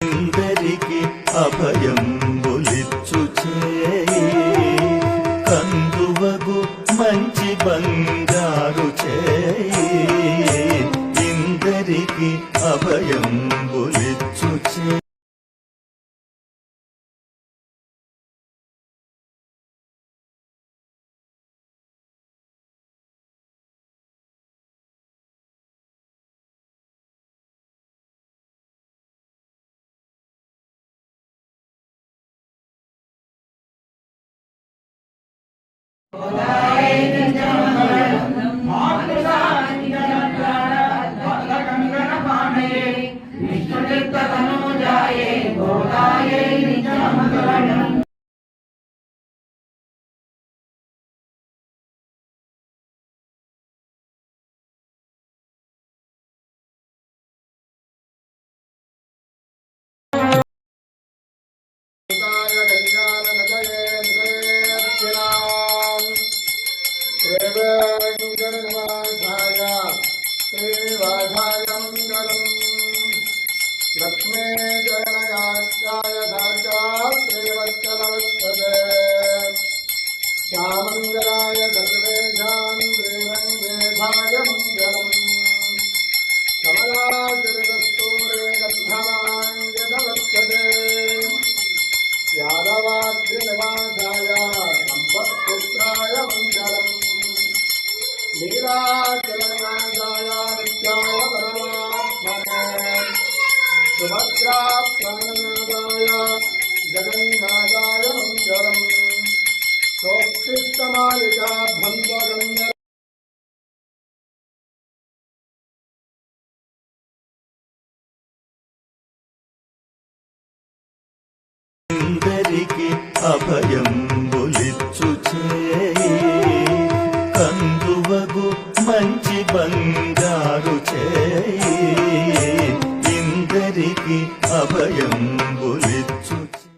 అందరికి అభయంబులిచ్చు చేయి కందువగు మంచి బంగారు చేయి ఇందరికి అభయంబులిచ్చు చేయి लक्ष्मे जयनगाय साक्षात्वच्चलवत्सदे श्यामङ्गलाय सर्वेषां श्रीरङ्गेशाय मङ्गलम् कमलाचरितस्तूरे गन्धमाङ्गदवत्सदे यादवाद्रिनिवासाय सम्पत्पुत्राय मङ्गलम् लीलाचलनिवासाय नित्याय परमात्मने सुभद्रा प्राणनादाय जगन्नाथाय मङ्गलम् सोत्तिष्ठमालिका भण्डगन्ध అందరికి అభయం